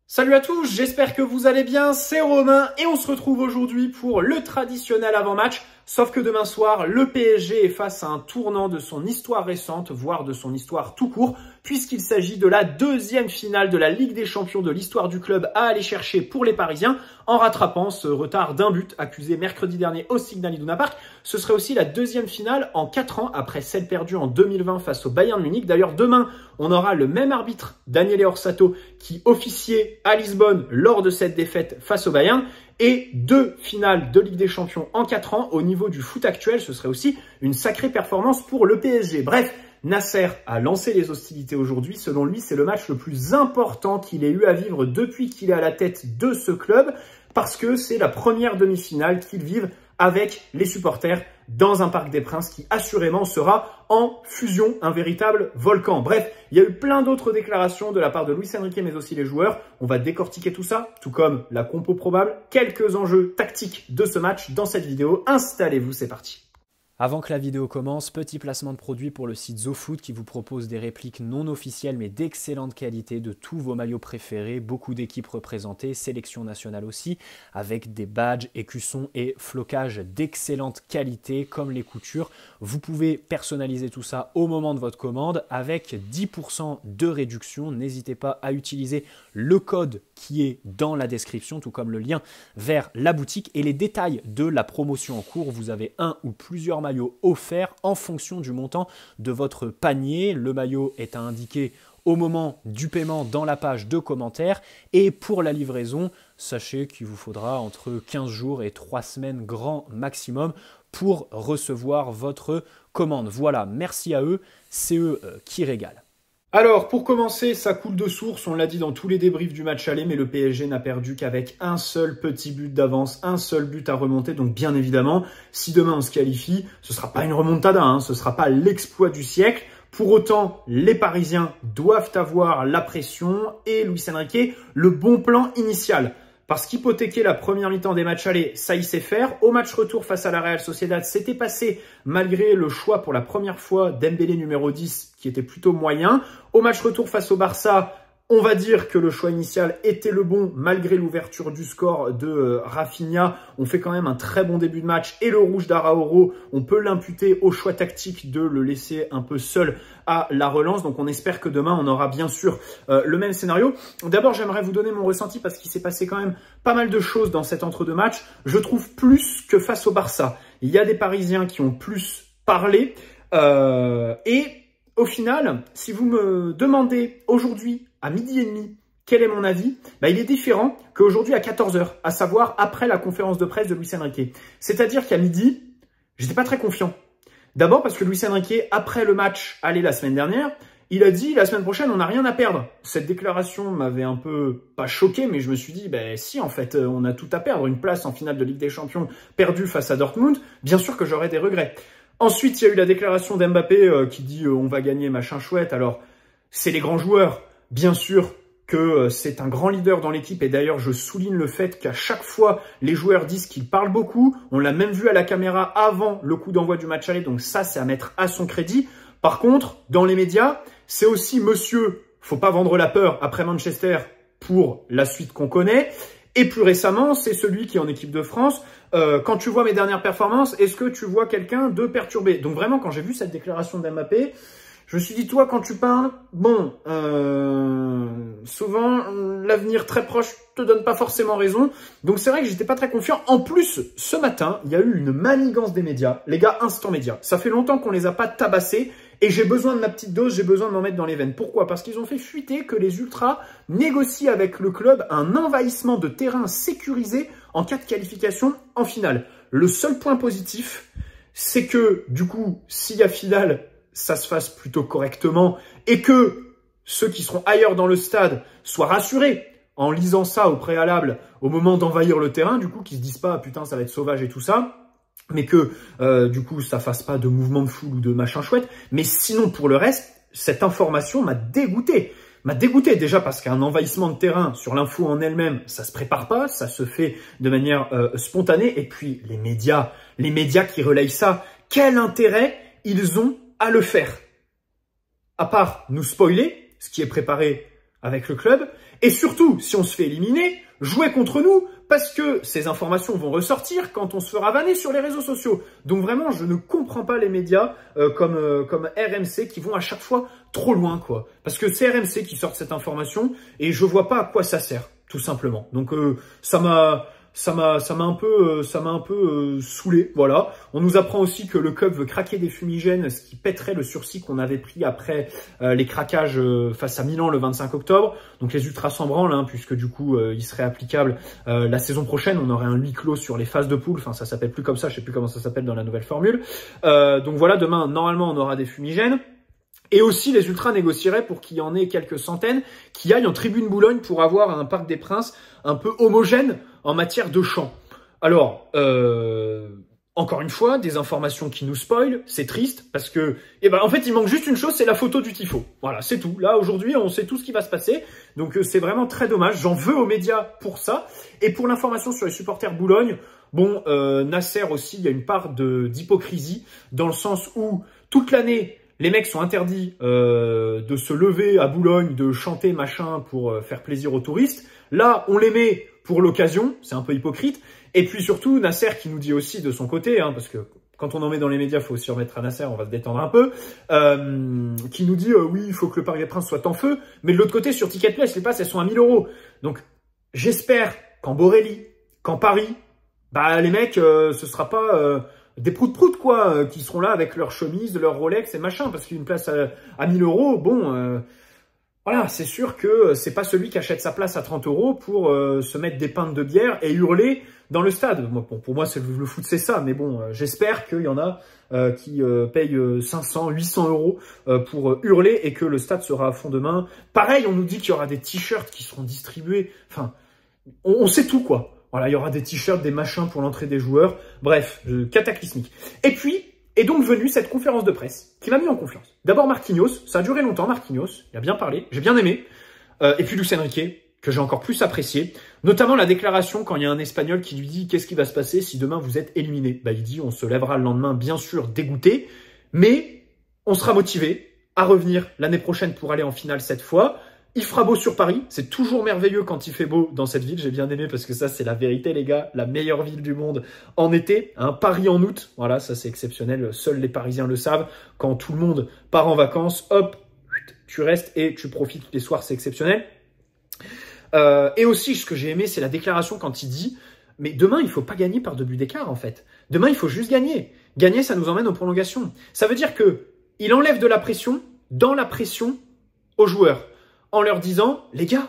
Salut à tous, j'espère que vous allez bien, c'est Romain et on se retrouve aujourd'hui pour le traditionnel avant-match. Sauf que demain soir, le PSG est face à un tournant de son histoire récente, voire de son histoire tout court, puisqu'il s'agit de la deuxième finale de la Ligue des Champions de l'histoire du club à aller chercher pour les Parisiens, en rattrapant ce retard d'un but accusé mercredi dernier au Signal Iduna Park. Ce serait aussi la deuxième finale en 4 ans, après celle perdue en 2020 face au Bayern Munich. D'ailleurs, demain, on aura le même arbitre, Daniele Orsato, qui officiait à Lisbonne lors de cette défaite face au Bayern. Et 2 finales de Ligue des Champions en 4 ans. Au niveau du foot actuel, ce serait aussi une sacrée performance pour le PSG. Bref, Nasser a lancé les hostilités aujourd'hui. Selon lui, c'est le match le plus important qu'il ait eu à vivre depuis qu'il est à la tête de ce club, parce que c'est la première demi-finale qu'il vive avec les supporters dans un Parc des Princes qui assurément sera en fusion, un véritable volcan. Bref, il y a eu plein d'autres déclarations de la part de Luis Enrique mais aussi les joueurs. On va décortiquer tout ça, tout comme la compo probable, quelques enjeux tactiques de ce match dans cette vidéo. Installez-vous, c'est parti. Avant que la vidéo commence, petit placement de produit pour le site ZoFoot qui vous propose des répliques non officielles mais d'excellente qualité de tous vos maillots préférés, beaucoup d'équipes représentées, sélection nationale aussi, avec des badges, écussons et flocages d'excellente qualité comme les coutures. Vous pouvez personnaliser tout ça au moment de votre commande avec 10% de réduction. N'hésitez pas à utiliser le code qui est dans la description, tout comme le lien vers la boutique et les détails de la promotion en cours. Vous avez un ou plusieurs maillot offert en fonction du montant de votre panier. Le maillot est à indiquer au moment du paiement dans la page de commentaires. Et pour la livraison, sachez qu'il vous faudra entre 15 jours et 3 semaines grand maximum pour recevoir votre commande. Voilà, merci à eux, c'est eux qui régalent. Alors, pour commencer, ça coule de source, on l'a dit dans tous les débriefs du match aller, mais le PSG n'a perdu qu'avec un seul petit but d'avance, un seul but à remonter. Donc bien évidemment, si demain on se qualifie, ce ne sera pas une remontada, ce ne sera pas l'exploit du siècle. Pour autant, les Parisiens doivent avoir la pression et Luis Enrique, le bon plan initial. Parce qu'hypothéquer la première mi-temps des matchs allés, ça il sait faire. Au match retour face à la Real Sociedad, c'était passé malgré le choix pour la première fois Dembélé numéro 10 qui était plutôt moyen. Au match retour face au Barça, on va dire que le choix initial était le bon malgré l'ouverture du score de Rafinha. On fait quand même un très bon début de match et le rouge d'Araújo, on peut l'imputer au choix tactique de le laisser un peu seul à la relance. Donc on espère que demain on aura bien sûr le même scénario. D'abord j'aimerais vous donner mon ressenti parce qu'il s'est passé quand même pas mal de choses dans cet entre-deux-matchs. Je trouve plus que face au Barça. Il y a des Parisiens qui ont plus parlé et au final, si vous me demandez aujourd'hui à 12h30 quel est mon avis, il est différent qu'aujourd'hui à 14h, à savoir après la conférence de presse de Luis Enrique. C'est-à-dire qu'à midi, j'étais pas très confiant. D'abord parce que Luis Enrique, après le match aller la semaine dernière, il a dit la semaine prochaine on n'a rien à perdre. Cette déclaration m'avait un peu pas choqué, mais je me suis dit si en fait on a tout à perdre, une place en finale de Ligue des Champions perdue face à Dortmund, bien sûr que j'aurais des regrets. Ensuite, il y a eu la déclaration d'Mbappé qui dit on va gagner machin chouette. Alors, c'est les grands joueurs. Bien sûr que c'est un grand leader dans l'équipe. Et d'ailleurs, je souligne le fait qu'à chaque fois, les joueurs disent qu'ils parlent beaucoup. On l'a même vu à la caméra avant le coup d'envoi du match aller. Donc ça, c'est à mettre à son crédit. Par contre, dans les médias, c'est aussi monsieur, faut pas vendre la peur après Manchester pour la suite qu'on connaît. Et plus récemment, c'est celui qui est en équipe de France. Quand tu vois mes dernières performances, est-ce que tu vois quelqu'un de perturbé? Donc vraiment, quand j'ai vu cette déclaration d'Mbappé, je me suis dit, toi, quand tu parles, souvent, l'avenir très proche te donne pas forcément raison. Donc c'est vrai que j'étais pas très confiant. En plus, ce matin, il y a eu une manigance des médias. Les gars, Instant Média. Ça fait longtemps qu'on les a pas tabassés. Et j'ai besoin de ma petite dose, j'ai besoin de m'en mettre dans les veines. Pourquoi? Parce qu'ils ont fait fuiter que les Ultras négocient avec le club un envahissement de terrain sécurisé en cas de qualification en finale. Le seul point positif, c'est que du coup, s'il y a finale, ça se fasse plutôt correctement et que ceux qui seront ailleurs dans le stade soient rassurés en lisant ça au préalable au moment d'envahir le terrain, du coup, qu'ils se disent pas « putain, ça va être sauvage et tout ça ». Mais que, du coup, ça fasse pas de mouvement de foule ou de machin chouette. Mais sinon, pour le reste, cette information m'a dégoûté. M'a dégoûté déjà parce qu'un envahissement de terrain sur l'info en elle-même, ça se prépare pas, ça se fait de manière spontanée. Et puis, les médias qui relayent ça, quel intérêt ils ont à le faire? À part nous spoiler, ce qui est préparé avec le club, Et surtout, si on se fait éliminer, jouez contre nous, parce que ces informations vont ressortir quand on se fera vanner sur les réseaux sociaux. Donc vraiment, je ne comprends pas les médias comme RMC qui vont à chaque fois trop loin, quoi. Parce que c'est RMC qui sort cette information et je vois pas à quoi ça sert, tout simplement. Donc ça m'a un peu saoulé, voilà. On nous apprend aussi que le club veut craquer des fumigènes, ce qui pèterait le sursis qu'on avait pris après les craquages face à Milan le 25 octobre. Donc les ultras s'en branlent, hein, puisque du coup il serait applicable la saison prochaine. On aurait un huis clos sur les phases de poule. Enfin, ça s'appelle plus comme ça, je sais plus comment ça s'appelle dans la nouvelle formule. Donc voilà, demain normalement on aura des fumigènes. Et aussi, les ultras négocieraient pour qu'il y en ait quelques centaines qui aillent en tribune Boulogne pour avoir un Parc des Princes un peu homogène en matière de chant. Alors, encore une fois, des informations qui nous spoilent, c'est triste parce que, en fait, il manque juste une chose, c'est la photo du tifo. Voilà, c'est tout. Là, aujourd'hui, on sait tout ce qui va se passer. Donc, c'est vraiment très dommage. J'en veux aux médias pour ça. Et pour l'information sur les supporters Boulogne, bon, Nasser aussi, il y a une part d'hypocrisie dans le sens où toute l'année, les mecs sont interdits de se lever à Boulogne, de chanter machin pour faire plaisir aux touristes. Là, on les met pour l'occasion, c'est un peu hypocrite. Et puis surtout, Nasser qui nous dit aussi de son côté, hein, parce que quand on en met dans les médias, il faut aussi remettre à Nasser, on va se détendre un peu, qui nous dit oui, il faut que le Parc des Princes soit en feu. Mais de l'autre côté, sur Ticketplay, les passes, elles sont à 1000 €. Donc, j'espère qu'en Borély, qu'en Paris, bah les mecs, ce sera pas... des proutes quoi, qui seront là avec leur chemise, leur Rolex et machin, parce qu'une place à 1000 €, bon, voilà, c'est sûr que c'est pas celui qui achète sa place à 30 € pour se mettre des pintes de bière et hurler dans le stade. Bon, pour moi, le foot, c'est ça, mais bon, j'espère qu'il y en a qui payent 500, 800 € pour hurler et que le stade sera à fond demain. Pareil, on nous dit qu'il y aura des t-shirts qui seront distribués, enfin, on sait tout, quoi. Voilà, il y aura des t-shirts, des machins pour l'entrée des joueurs. Bref, cataclysmique. Et puis, est donc venue cette conférence de presse qui m'a mis en confiance. D'abord Marquinhos, ça a duré longtemps, Marquinhos, il a bien parlé, j'ai bien aimé. Et puis Luis Enrique, que j'ai encore plus apprécié. Notamment la déclaration quand il y a un Espagnol qui lui dit « Qu'est-ce qui va se passer si demain vous êtes éliminé ?» Bah, il dit « On se lèvera le lendemain, bien sûr, dégoûté, mais on sera motivé à revenir l'année prochaine pour aller en finale cette fois. » Il fera beau sur Paris, c'est toujours merveilleux quand il fait beau dans cette ville, j'ai bien aimé parce que ça c'est la vérité les gars, la meilleure ville du monde en été, hein, Paris en août, voilà ça c'est exceptionnel, seuls les Parisiens le savent, quand tout le monde part en vacances, hop, tu restes et tu profites les soirs, c'est exceptionnel. Et aussi ce que j'ai aimé c'est la déclaration quand il dit, mais demain il faut pas gagner par 2 buts d'écart en fait, demain il faut juste gagner, gagner ça nous emmène aux prolongations, ça veut dire que il enlève de la pression, dans la pression aux joueurs. En leur disant, les gars,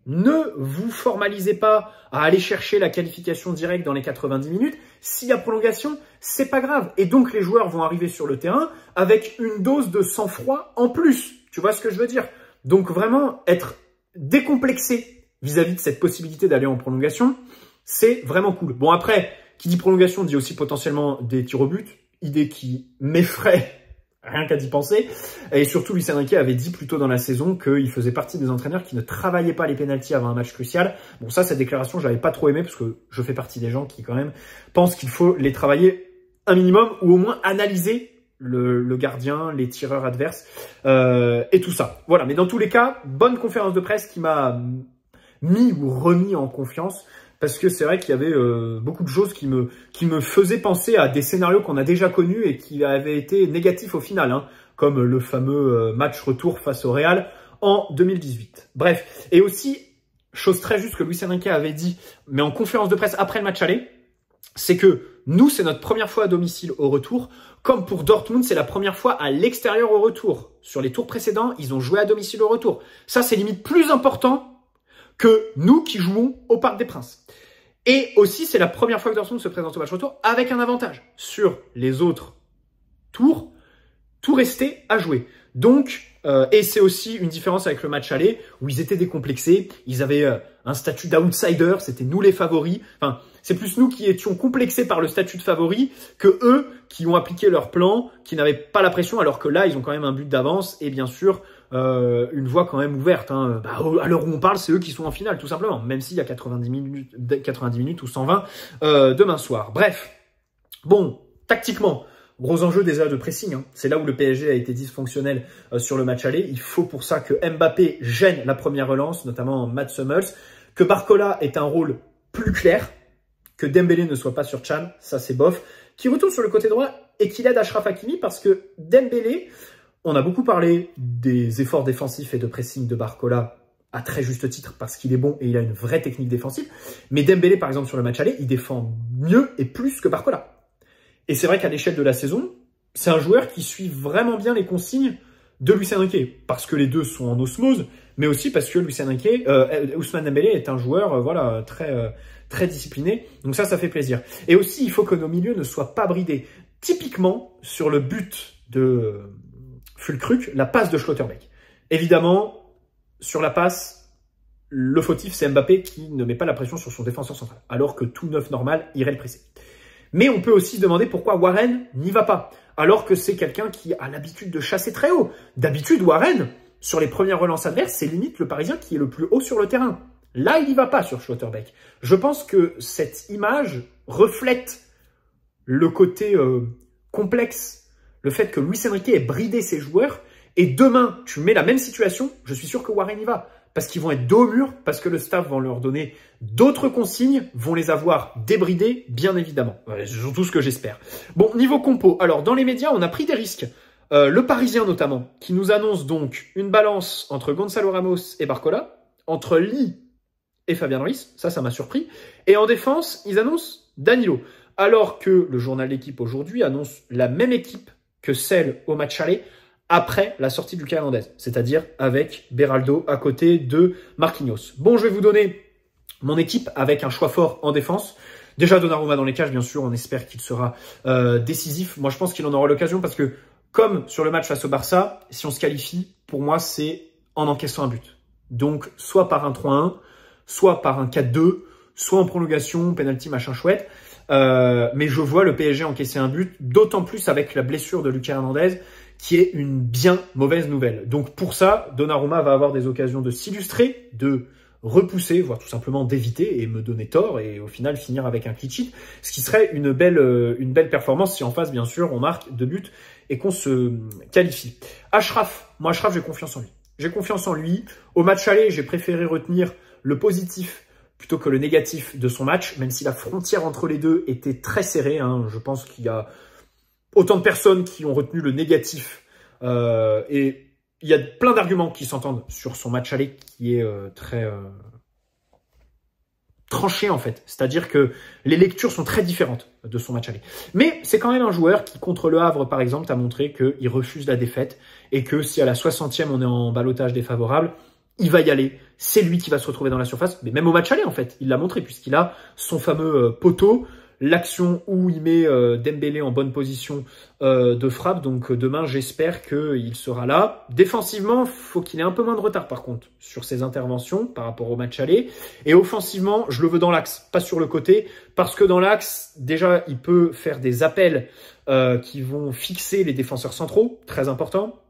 ne vous formalisez pas à aller chercher la qualification directe dans les 90 minutes. S'il y a prolongation, c'est pas grave. Et donc, les joueurs vont arriver sur le terrain avec une dose de sang-froid en plus. Tu vois ce que je veux dire? Donc, vraiment, être décomplexé vis-à-vis de cette possibilité d'aller en prolongation, c'est vraiment cool. Bon, après, qui dit prolongation dit aussi potentiellement des tirs au but. Idée qui m'effraie. Rien qu'à d'y penser. Et surtout, Luis Enrique avait dit plus tôt dans la saison qu'il faisait partie des entraîneurs qui ne travaillaient pas les pénaltys avant un match crucial. Bon, ça, cette déclaration, je l'avais pas trop aimé parce que je fais partie des gens qui, quand même, pensent qu'il faut les travailler un minimum ou au moins analyser le gardien, les tireurs adverses et tout ça. Voilà. Mais dans tous les cas, bonne conférence de presse qui m'a mis ou remis en confiance. Parce que c'est vrai qu'il y avait beaucoup de choses qui me faisaient penser à des scénarios qu'on a déjà connus et qui avaient été négatifs au final, hein, comme le fameux match retour face au Real en 2018. Bref, et aussi, chose très juste que Luis Enrique avait dit, mais en conférence de presse après le match aller, c'est que nous, c'est notre première fois à domicile au retour, comme pour Dortmund, c'est la première fois à l'extérieur au retour. Sur les tours précédents, ils ont joué à domicile au retour. Ça, c'est limite plus important que nous qui jouons au Parc des Princes. Et aussi, c'est la première fois que Dortmund se présente au match retour avec un avantage. Sur les autres tours, tout restait à jouer. Donc, et c'est aussi une différence avec le match aller où ils étaient décomplexés. Ils avaient un statut d'outsider, c'était nous les favoris. Enfin, c'est plus nous qui étions complexés par le statut de favoris que eux qui ont appliqué leur plan, qui n'avaient pas la pression, alors que là, ils ont quand même un but d'avance et bien sûr, une voie quand même ouverte. Hein. Bah, à l'heure où on parle, c'est eux qui sont en finale, tout simplement. Même s'il y a 90 minutes ou 120 demain soir. Bref, bon, tactiquement, Gros enjeu déjà de pressing, hein. C'est là où le PSG a été dysfonctionnel sur le match aller. Il faut pour ça que Mbappé gêne la première relance, notamment Mats Hummels, que Barcola ait un rôle plus clair, que Dembélé ne soit pas sur Can, ça c'est bof, qui retourne sur le côté droit et qu'il aide Achraf Hakimi parce que Dembélé, on a beaucoup parlé des efforts défensifs et de pressing de Barcola à très juste titre parce qu'il est bon et il a une vraie technique défensive. Mais Dembélé, par exemple, sur le match aller, il défend mieux et plus que Barcola. Et c'est vrai qu'à l'échelle de la saison, c'est un joueur qui suit vraiment bien les consignes de Luis Enrique, parce que les deux sont en osmose, mais aussi parce que Ousmane Dembélé est un joueur voilà, très discipliné. Donc ça fait plaisir. Et aussi, il faut que nos milieux ne soient pas bridés. Typiquement, sur le but de Füllkrug, la passe de Schlotterbeck. Évidemment, sur la passe, le fautif, c'est Mbappé qui ne met pas la pression sur son défenseur central, alors que tout neuf normal irait le presser. Mais on peut aussi se demander pourquoi Warren n'y va pas, alors que c'est quelqu'un qui a l'habitude de chasser très haut. D'habitude, Warren, sur les premières relances adverses, c'est limite le Parisien qui est le plus haut sur le terrain. Là, il n'y va pas sur Schlotterbeck. Je pense que cette image reflète le côté complexe, le fait que Luis Enrique ait bridé ses joueurs, et demain, tu mets la même situation, je suis sûr que Warren y va. Parce qu'ils vont être dos au mur, parce que le staff va leur donner d'autres consignes, vont les avoir débridés, bien évidemment. C'est surtout ce que j'espère. Bon, niveau compo, alors dans les médias, on a pris des risques. Le Parisien notamment, qui nous annonce donc une balance entre Gonzalo Ramos et Barcola, entre Lee et Fabian Ruiz, ça m'a surpris. Et en défense, ils annoncent Danilo. Alors que le journal L'équipe aujourd'hui annonce la même équipe que celle au match aller, après la sortie du Lucas Hernandez, c'est-à-dire avec Beraldo à côté de Marquinhos. Bon, je vais vous donner mon équipe avec un choix fort en défense. Déjà, Donnarumma dans les cages, bien sûr, on espère qu'il sera décisif. Moi, je pense qu'il en aura l'occasion parce que, comme sur le match face au Barça, si on se qualifie, pour moi, c'est en encaissant un but. Donc, soit par un 3-1, soit par un 4-2, soit en prolongation, penalty, machin chouette. Mais je vois le PSG encaisser un but, d'autant plus avec la blessure de Lucas Hernandez, qui est une bien mauvaise nouvelle. Donc pour ça, Donnarumma va avoir des occasions de s'illustrer, de repousser, voire tout simplement d'éviter et me donner tort et au final finir avec un clean sheet, ce qui serait une belle performance si en face, bien sûr, on marque 2 buts et qu'on se qualifie. Achraf, moi Achraf, j'ai confiance en lui. J'ai confiance en lui. Au match aller, j'ai préféré retenir le positif plutôt que le négatif de son match, même si la frontière entre les deux était très serrée. Hein. Je pense qu'il y a autant de personnes qui ont retenu le négatif. Et il y a plein d'arguments qui s'entendent sur son match aller qui est très tranché en fait. C'est-à-dire que les lectures sont très différentes de son match aller. Mais c'est quand même un joueur qui, contre Le Havre par exemple, a montré qu'il refuse la défaite et que si à la 60e on est en ballottage défavorable, il va y aller. C'est lui qui va se retrouver dans la surface. Mais même au match aller en fait, il l'a montré puisqu'il a son fameux poteau. L'action où il met Dembélé en bonne position de frappe. Donc demain, j'espère qu'il sera là. Défensivement, faut qu'il ait un peu moins de retard par contre sur ses interventions par rapport au match aller. Et offensivement, je le veux dans l'axe, pas sur le côté. Parce que dans l'axe, déjà, il peut faire des appels qui vont fixer les défenseurs centraux, très important.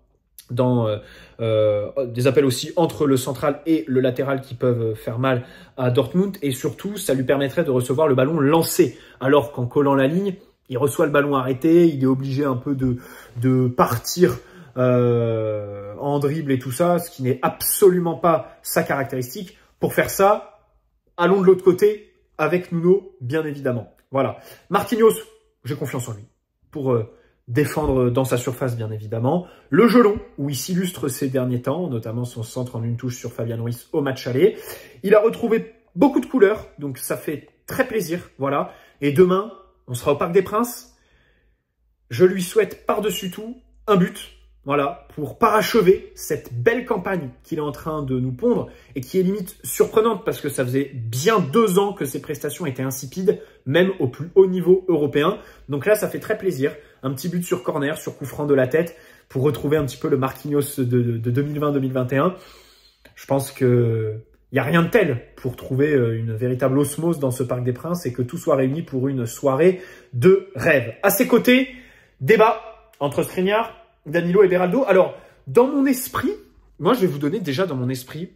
Dans des appels aussi entre le central et le latéral qui peuvent faire mal à Dortmund. Et surtout, ça lui permettrait de recevoir le ballon lancé. Alors qu'en collant la ligne, il reçoit le ballon arrêté, il est obligé un peu de partir en dribble et tout ça, ce qui n'est absolument pas sa caractéristique. Pour faire ça, allons de l'autre côté avec Nuno, bien évidemment. Voilà. Marquinhos, j'ai confiance en lui. Pour défendre dans sa surface, bien évidemment. Le jeu long, où il s'illustre ces derniers temps, notamment son centre en une touche sur Fabian Ruiz au match aller. Il a retrouvé beaucoup de couleurs, donc ça fait très plaisir, voilà. Et demain, on sera au Parc des Princes. Je lui souhaite par-dessus tout un but, voilà, pour parachever cette belle campagne qu'il est en train de nous pondre et qui est limite surprenante parce que ça faisait bien 2 ans que ses prestations étaient insipides, même au plus haut niveau européen. Donc là, ça fait très plaisir. Un petit but sur corner, sur coup franc de la tête pour retrouver un petit peu le Marquinhos de 2020-2021. Je pense que il n'y a rien de tel pour trouver une véritable osmose dans ce Parc des Princes et que tout soit réuni pour une soirée de rêve. À ses côtés, débat entre Skriniar, Danilo et Beraldo. Alors, dans mon esprit, moi je vais vous donner déjà dans mon esprit,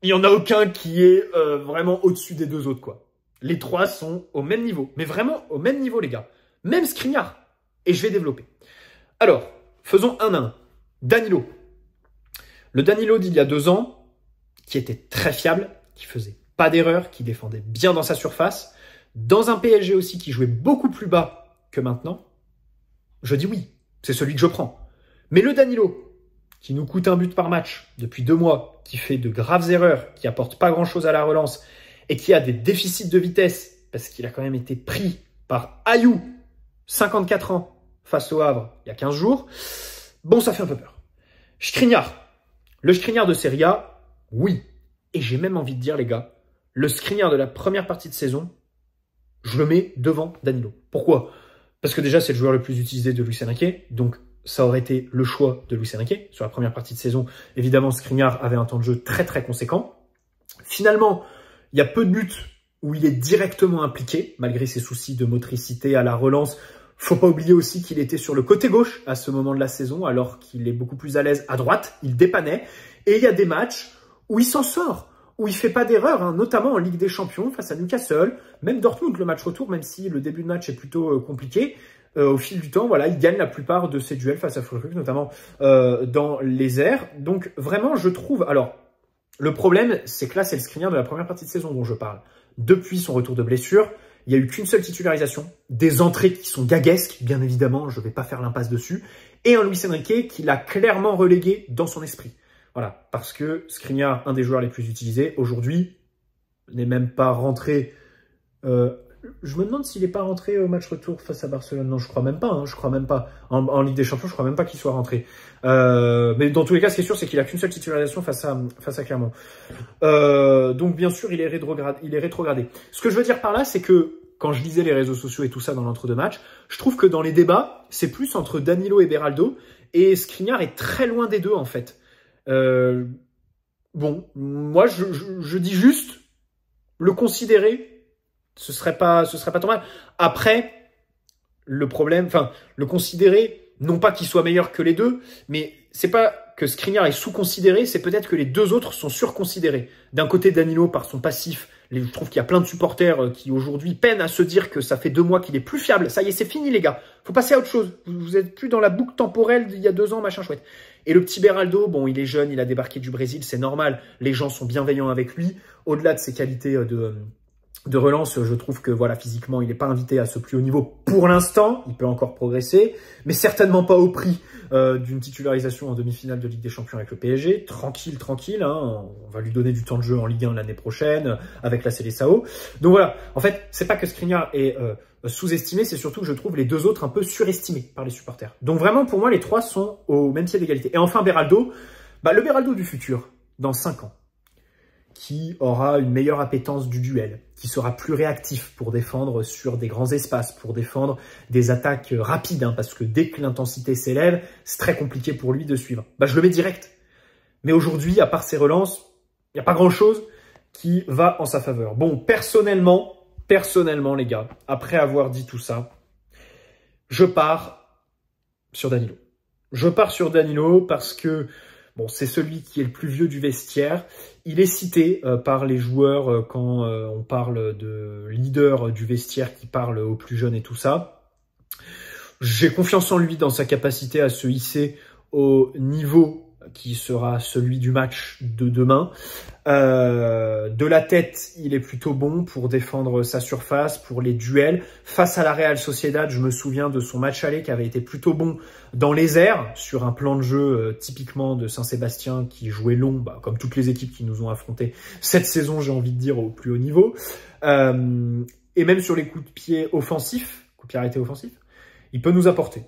il n'y en a aucun qui est vraiment au-dessus des 2 autres, quoi. Les 3 sont au même niveau, mais vraiment au même niveau, les gars. Même Skriniar. et je vais développer. Alors, faisons un à un. Danilo. Le Danilo d'il y a 2 ans, qui était très fiable, qui faisait pas d'erreur, qui défendait bien dans sa surface, dans un PSG aussi qui jouait beaucoup plus bas que maintenant, je dis oui, c'est celui que je prends. Mais le Danilo, qui nous coûte un but par match depuis 2 mois, qui fait de graves erreurs, qui apporte pas grand-chose à la relance et qui a des déficits de vitesse parce qu'il a quand même été pris par Ayou, 54 ans, face au Havre il y a 15 jours, bon, ça fait un peu peur. Skriniar. Le Skriniar de Serie A, oui. Et j'ai même envie de dire, les gars, le Skriniar de la première partie de saison, je le mets devant Danilo. Pourquoi? Parce que déjà, c'est le joueur le plus utilisé de Luis Enrique, donc ça aurait été le choix de Luis Enrique. Sur la première partie de saison, évidemment, Skriniar avait un temps de jeu très très conséquent. Finalement, il y a peu de buts où il est directement impliqué, malgré ses soucis de motricité à la relance. Faut pas oublier aussi qu'il était sur le côté gauche à ce moment de la saison, alors qu'il est beaucoup plus à l'aise à droite. Il dépannait. Et il y a des matchs où il s'en sort, où il fait pas d'erreur, hein, notamment en Ligue des Champions face à Newcastle, même Dortmund, le match retour, même si le début de match est plutôt compliqué. Au fil du temps, voilà, il gagne la plupart de ses duels face à Füllkrug, notamment dans les airs. Donc vraiment, je trouve... Alors, le problème, c'est que là, c'est le Skriniar de la première partie de saison dont je parle. Depuis son retour de blessure, il n'y a eu qu'une seule titularisation, des entrées qui sont gaguesques, bien évidemment, je ne vais pas faire l'impasse dessus, et un Luis Enrique qui l'a clairement relégué dans son esprit. Voilà, parce que Skriniar, un des joueurs les plus utilisés, aujourd'hui, n'est même pas rentré... je me demande s'il n'est pas rentré au match retour face à Barcelone. Non, je crois même pas. Hein, je crois même pas. En Ligue des Champions, je crois même pas qu'il soit rentré. Mais dans tous les cas, ce qui est sûr, c'est qu'il a qu'une seule titularisation face à Clermont. Donc, bien sûr, il est rétrogradé. Ce que je veux dire par là, c'est que quand je lisais les réseaux sociaux et tout ça dans l'entre-deux matchs, je trouve que dans les débats, c'est plus entre Danilo et Beraldo. Et Skriniar est très loin des deux, en fait. Bon, moi, je dis juste le considérer. Ce serait pas trop mal. Après, le problème, enfin, le considérer, non pas qu'il soit meilleur que les deux, mais c'est pas que Skriniar est sous-considéré, c'est peut-être que les deux autres sont surconsidérés. D'un côté, Danilo, par son passif, je trouve qu'il y a plein de supporters qui aujourd'hui peinent à se dire que ça fait 2 mois qu'il est plus fiable. Ça y est, c'est fini, les gars. Faut passer à autre chose. Vous êtes plus dans la boucle temporelle d'il y a 2 ans, machin chouette. Et le petit Beraldo, bon, il est jeune, il a débarqué du Brésil, c'est normal. Les gens sont bienveillants avec lui. Au-delà de ses qualités de relance, je trouve que voilà, physiquement, il n'est pas invité à ce plus haut niveau pour l'instant. Il peut encore progresser, mais certainement pas au prix d'une titularisation en demi-finale de Ligue des Champions avec le PSG. Tranquille, hein, on va lui donner du temps de jeu en Ligue 1 l'année prochaine avec la Seleção. Donc voilà, en fait, c'est pas que Skriniar est sous-estimé, c'est surtout que je trouve les deux autres un peu surestimés par les supporters. Donc vraiment, pour moi, les trois sont au même pied d'égalité. Et enfin, Beraldo, le Beraldo du futur, dans 5 ans, qui aura une meilleure appétence du duel, qui sera plus réactif pour défendre sur des grands espaces, pour défendre des attaques rapides, hein, parce que dès que l'intensité s'élève, c'est très compliqué pour lui de suivre. Je le mets direct. Mais aujourd'hui, à part ses relances, il n'y a pas grand-chose qui va en sa faveur. Bon, personnellement, les gars, après avoir dit tout ça, je pars sur Danilo. Je pars sur Danilo parce que bon, c'est celui qui est le plus vieux du vestiaire. Il est cité par les joueurs quand on parle de leader du vestiaire qui parle aux plus jeunes et tout ça. J'ai confiance en lui dans sa capacité à se hisser au niveau qui sera celui du match de demain. De la tête, il est plutôt bon pour défendre sa surface, pour les duels. Face à la Real Sociedad, je me souviens de son match aller qui avait été plutôt bon dans les airs, sur un plan de jeu typiquement de Saint-Sébastien qui jouait long, comme toutes les équipes qui nous ont affrontés cette saison, j'ai envie de dire, au plus haut niveau. Et même sur les coups de pied offensifs, coups de pied arrêtés offensifs, il peut nous apporter.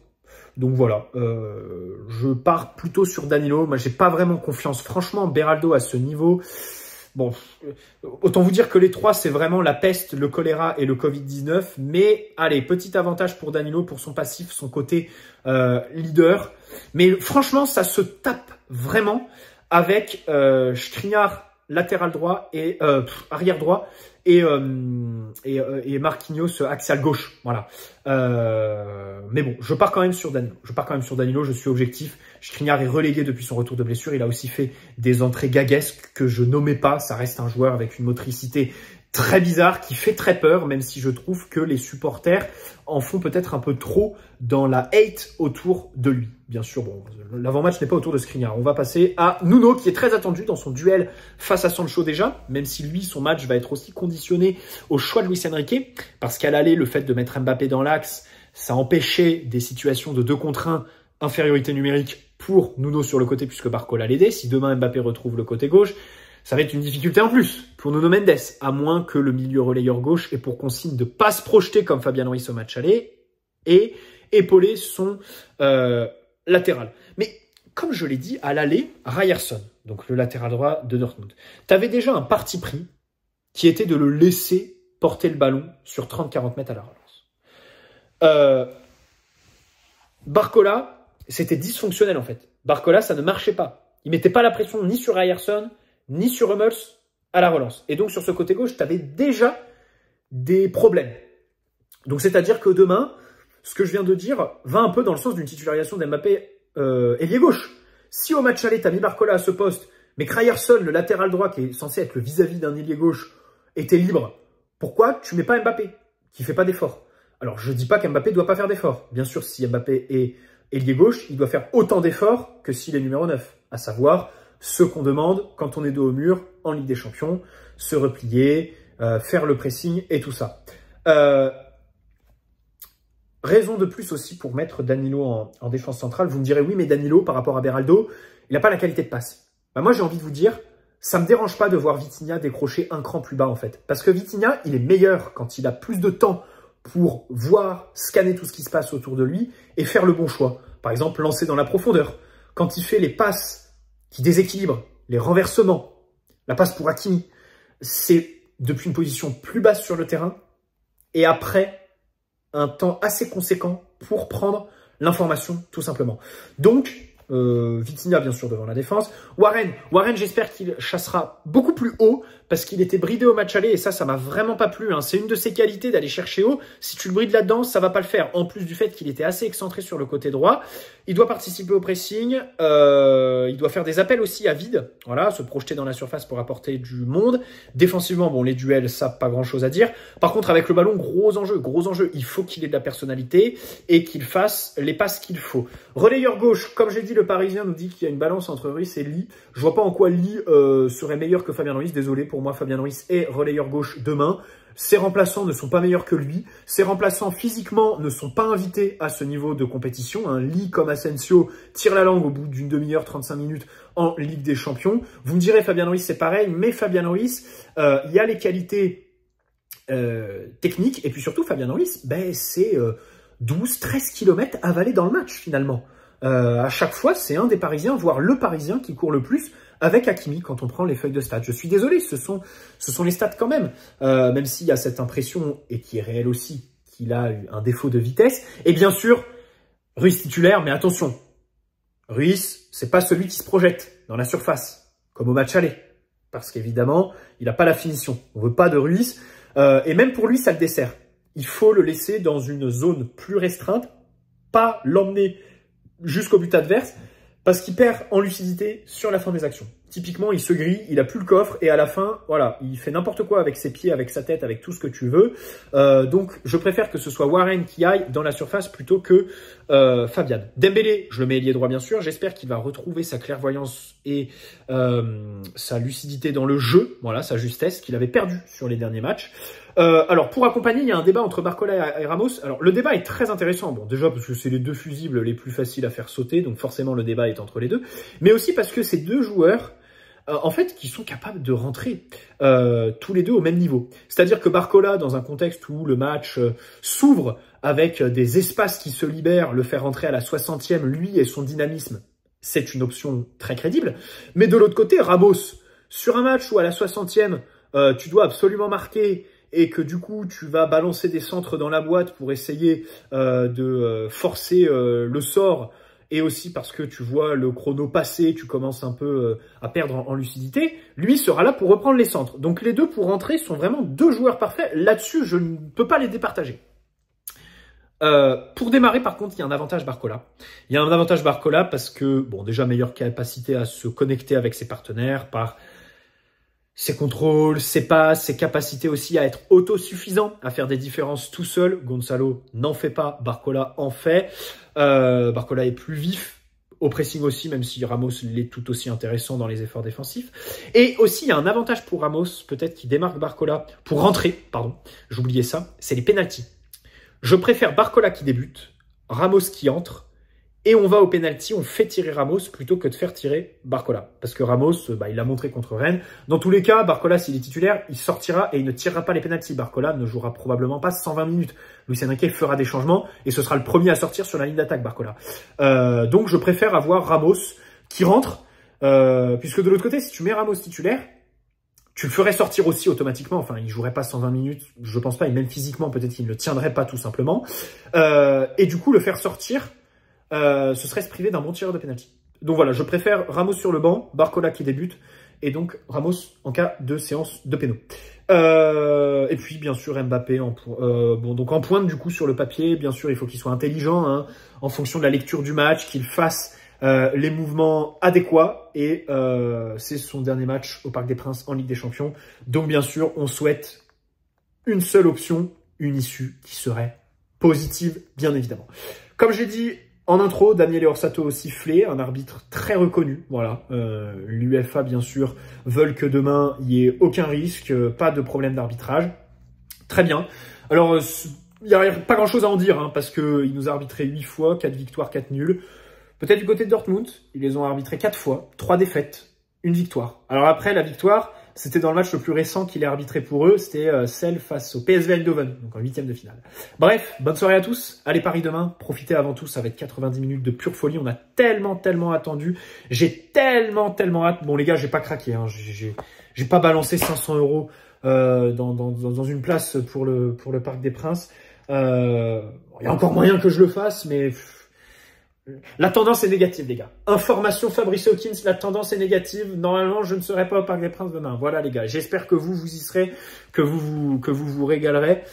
Donc voilà, je pars plutôt sur Danilo. Moi, j'ai pas vraiment confiance. Franchement, Beraldo à ce niveau, bon, autant vous dire que les trois, c'est vraiment la peste, le choléra et le Covid-19. Mais allez, petit avantage pour Danilo, pour son passif, son côté leader. Mais franchement, ça se tape vraiment avec Skriniar latéral droit et arrière droit et Marquinhos axial gauche. Voilà. Mais bon, je pars quand même sur Danilo. Je suis objectif. Skriniar est relégué depuis son retour de blessure. Il a aussi fait des entrées gaguesques que je nommais pas. Ça reste un joueur avec une motricité très bizarre, qui fait très peur, même si je trouve que les supporters en font peut-être un peu trop dans la hate autour de lui. Bien sûr, bon, l'avant-match n'est pas autour de Skriniar. On va passer à Nuno, qui est très attendu dans son duel face à Sancho déjà, même si lui, son match va être aussi conditionné au choix de Luis Enrique, parce qu'à l'aller, le fait de mettre Mbappé dans l'axe, ça empêchait des situations de 2 contre 1, infériorité numérique pour Nuno sur le côté, puisque Barcola l'aidait. Si demain Mbappé retrouve le côté gauche, ça va être une difficulté en plus pour Nuno Mendes, à moins que le milieu relayeur gauche ait pour consigne de ne pas se projeter comme Fabian Ruiz au match aller et épauler son latéral. Mais comme je l'ai dit, à l'aller, Ryerson, donc le latéral droit de Dortmund, tu avais déjà un parti pris qui était de le laisser porter le ballon sur 30-40 mètres à la relance. Barcola, c'était dysfonctionnel en fait. Barcola, ça ne marchait pas. Il mettait pas la pression ni sur Ryerson, ni sur Hummels à la relance. Et donc, sur ce côté gauche, tu avais déjà des problèmes. Donc, c'est-à-dire que demain, ce que je viens de dire va un peu dans le sens d'une titularisation d'Mbappé ailier gauche. Si au match aller, tu as mis Barcola à ce poste, mais que Ryerson, le latéral droit, qui est censé être le vis-à-vis d'un ailier gauche, était libre, pourquoi tu mets pas Mbappé, qui fait pas d'effort? Alors, je dis pas qu'Mbappé doit pas faire d'effort. Bien sûr, si Mbappé est ailier gauche, il doit faire autant d'efforts que s'il est numéro 9, à savoir ce qu'on demande quand on est dos au mur en Ligue des Champions, se replier, faire le pressing et tout ça. Raison de plus aussi pour mettre Danilo en défense centrale. Vous me direz, oui, mais Danilo, par rapport à Beraldo, il n'a pas la qualité de passe. Bah, moi, j'ai envie de vous dire, ça ne me dérange pas de voir Vitinha décrocher un cran plus bas, en fait. Parce que Vitinha, il est meilleur quand il a plus de temps pour voir, scanner tout ce qui se passe autour de lui et faire le bon choix. Par exemple, lancer dans la profondeur. Quand il fait les passes qui déséquilibre, les renversements, la passe pour Hakimi, c'est depuis une position plus basse sur le terrain et après un temps assez conséquent pour prendre l'information, tout simplement. Donc, Vitinha, bien sûr, devant la défense. Warren, j'espère qu'il chassera beaucoup plus haut parce qu'il était bridé au match aller et ça m'a vraiment pas plu. Hein. C'est une de ses qualités d'aller chercher haut. Si tu le brides là-dedans, ça va pas le faire. En plus du fait qu'il était assez excentré sur le côté droit. Il doit participer au pressing. Il doit faire des appels aussi à vide. Voilà, se projeter dans la surface pour apporter du monde. Défensivement, bon, les duels, ça, pas grand-chose à dire. Par contre, avec le ballon, gros enjeu. Il faut qu'il ait de la personnalité et qu'il fasse les passes qu'il faut. Relayeur gauche, comme j'ai dit, le Parisien nous dit qu'il y a une balance entre Ruiz et Lee. Je vois pas en quoi Lee serait meilleur que Fabian Ruiz. Désolé, pour moi, Fabian Ruiz est relayeur gauche demain. Ses remplaçants ne sont pas meilleurs que lui. Ses remplaçants physiquement ne sont pas invités à ce niveau de compétition. Un Lee comme Asensio tire la langue au bout d'une demi-heure, 35 minutes en Ligue des Champions. Vous me direz, Fabian Ruiz, c'est pareil. Mais Fabian Ruiz, il y a les qualités techniques. Et puis surtout, Fabian Ruiz, ben, c'est 12-13 km avalés dans le match finalement. À chaque fois, c'est un des Parisiens, voire le Parisien qui court le plus avec Hakimi quand on prend les feuilles de stats. Je suis désolé, ce sont les stats quand même. Même s'il y a cette impression, et qui est réelle aussi, qu'il a eu un défaut de vitesse. Et bien sûr, Ruiz titulaire, mais attention, Ruiz, c'est pas celui qui se projette dans la surface, comme au match aller. Parce qu'évidemment, il n'a pas la finition. On veut pas de Ruiz. Et même pour lui, ça le dessert. Il faut le laisser dans une zone plus restreinte, pas l'emmener jusqu'au but adverse, parce qu'il perd en lucidité sur la fin des actions. Typiquement, il se grille, il a plus le coffre, et à la fin, voilà, il fait n'importe quoi avec ses pieds, avec sa tête, avec tout ce que tu veux. Donc, je préfère que ce soit Warren qui aille dans la surface plutôt que Fabian. Dembélé, je le mets ailier droit, bien sûr. J'espère qu'il va retrouver sa clairvoyance et sa lucidité dans le jeu, voilà, sa justesse qu'il avait perdue sur les derniers matchs. Alors, pour accompagner, il y a un débat entre Barcola et Ramos. Alors, le débat est très intéressant. Bon, déjà, parce que c'est les deux fusibles les plus faciles à faire sauter. Donc, forcément, le débat est entre les deux. Mais aussi parce que ces deux joueurs, en fait, qui sont capables de rentrer tous les deux au même niveau. C'est-à-dire que Barcola, dans un contexte où le match s'ouvre avec des espaces qui se libèrent, le faire rentrer à la 60e, lui et son dynamisme, c'est une option très crédible. Mais de l'autre côté, Ramos, sur un match où à la 60e, tu dois absolument marquer et que du coup, tu vas balancer des centres dans la boîte pour essayer de forcer le sort et aussi parce que tu vois le chrono passer, tu commences un peu à perdre en lucidité, lui sera là pour reprendre les centres. Donc les deux pour rentrer sont vraiment deux joueurs parfaits. Là-dessus, je ne peux pas les départager. Pour démarrer, par contre, il y a un avantage Barcola. Il y a un avantage Barcola parce que, bon, déjà, meilleure capacité à se connecter avec ses partenaires par ses contrôles, ses passes, ses capacités aussi à être autosuffisant, à faire des différences tout seul. Gonzalo n'en fait pas, Barcola en fait. Barcola est plus vif au pressing aussi, même si Ramos l'est tout aussi intéressant dans les efforts défensifs. Et aussi, il y a un avantage pour Ramos, peut-être qui démarque Barcola, pour rentrer, pardon, j'oubliais ça, c'est les pénaltys. Je préfère Barcola qui débute, Ramos qui entre, et on va au pénalty, on fait tirer Ramos plutôt que de faire tirer Barcola. Parce que Ramos, il l'a montré contre Rennes. Dans tous les cas, Barcola, s'il est titulaire, il sortira et il ne tirera pas les pénaltys. Barcola ne jouera probablement pas 120 minutes. Luis Enrique fera des changements et ce sera le premier à sortir sur la ligne d'attaque, Barcola. Donc je préfère avoir Ramos qui rentre, puisque de l'autre côté, si tu mets Ramos titulaire, tu le ferais sortir aussi automatiquement. Enfin, il jouerait pas 120 minutes, je pense pas, et même physiquement, peut-être qu'il ne le tiendrait pas tout simplement. Et du coup, le faire sortir, ce serait se priver d'un bon tireur de pénalty. Donc voilà, je préfère Ramos sur le banc, Barcola qui débute, et donc Ramos en cas de séance de péno. Et puis bien sûr Mbappé donc en pointe du coup sur le papier. Bien sûr, il faut qu'il soit intelligent hein, en fonction de la lecture du match, qu'il fasse les mouvements adéquats. Et c'est son dernier match au Parc des Princes en Ligue des Champions. Donc bien sûr, on souhaite une seule option, une issue qui serait positive, bien évidemment. Comme j'ai dit en intro, Daniele Orsato sifflé, un arbitre très reconnu. Voilà, l'UEFA bien sûr veulent que demain il n'y ait aucun risque, pas de problème d'arbitrage. Très bien. Alors il n'y a pas grand chose à en dire hein, parce qu'il nous a arbitré 8 fois, 4 victoires, 4 nuls. Peut-être du côté de Dortmund, ils les ont arbitrés 4 fois, 3 défaites, 1 victoire. Alors après la victoire, c'était dans le match le plus récent qu'il ait arbitré pour eux, c'était celle face au PSV Eindhoven, donc en 8e de finale. Bref, bonne soirée à tous, allez Paris demain, profitez avant tout, ça va être 90 minutes de pure folie, on a tellement attendu, j'ai tellement hâte. Bon les gars, j'ai pas craqué, hein. J'ai pas balancé 500 € dans une place pour le Parc des Princes. Il y a encore moyen que je le fasse, mais la tendance est négative, les gars. Information Fabrice Hawkins, la tendance est négative. Normalement, je ne serai pas au Parc des Princes demain. Voilà, les gars. J'espère que vous y serez, que vous vous régalerez.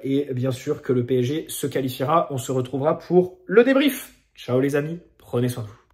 Et bien sûr que le PSG se qualifiera. On se retrouvera pour le débrief. Ciao, les amis. Prenez soin de vous.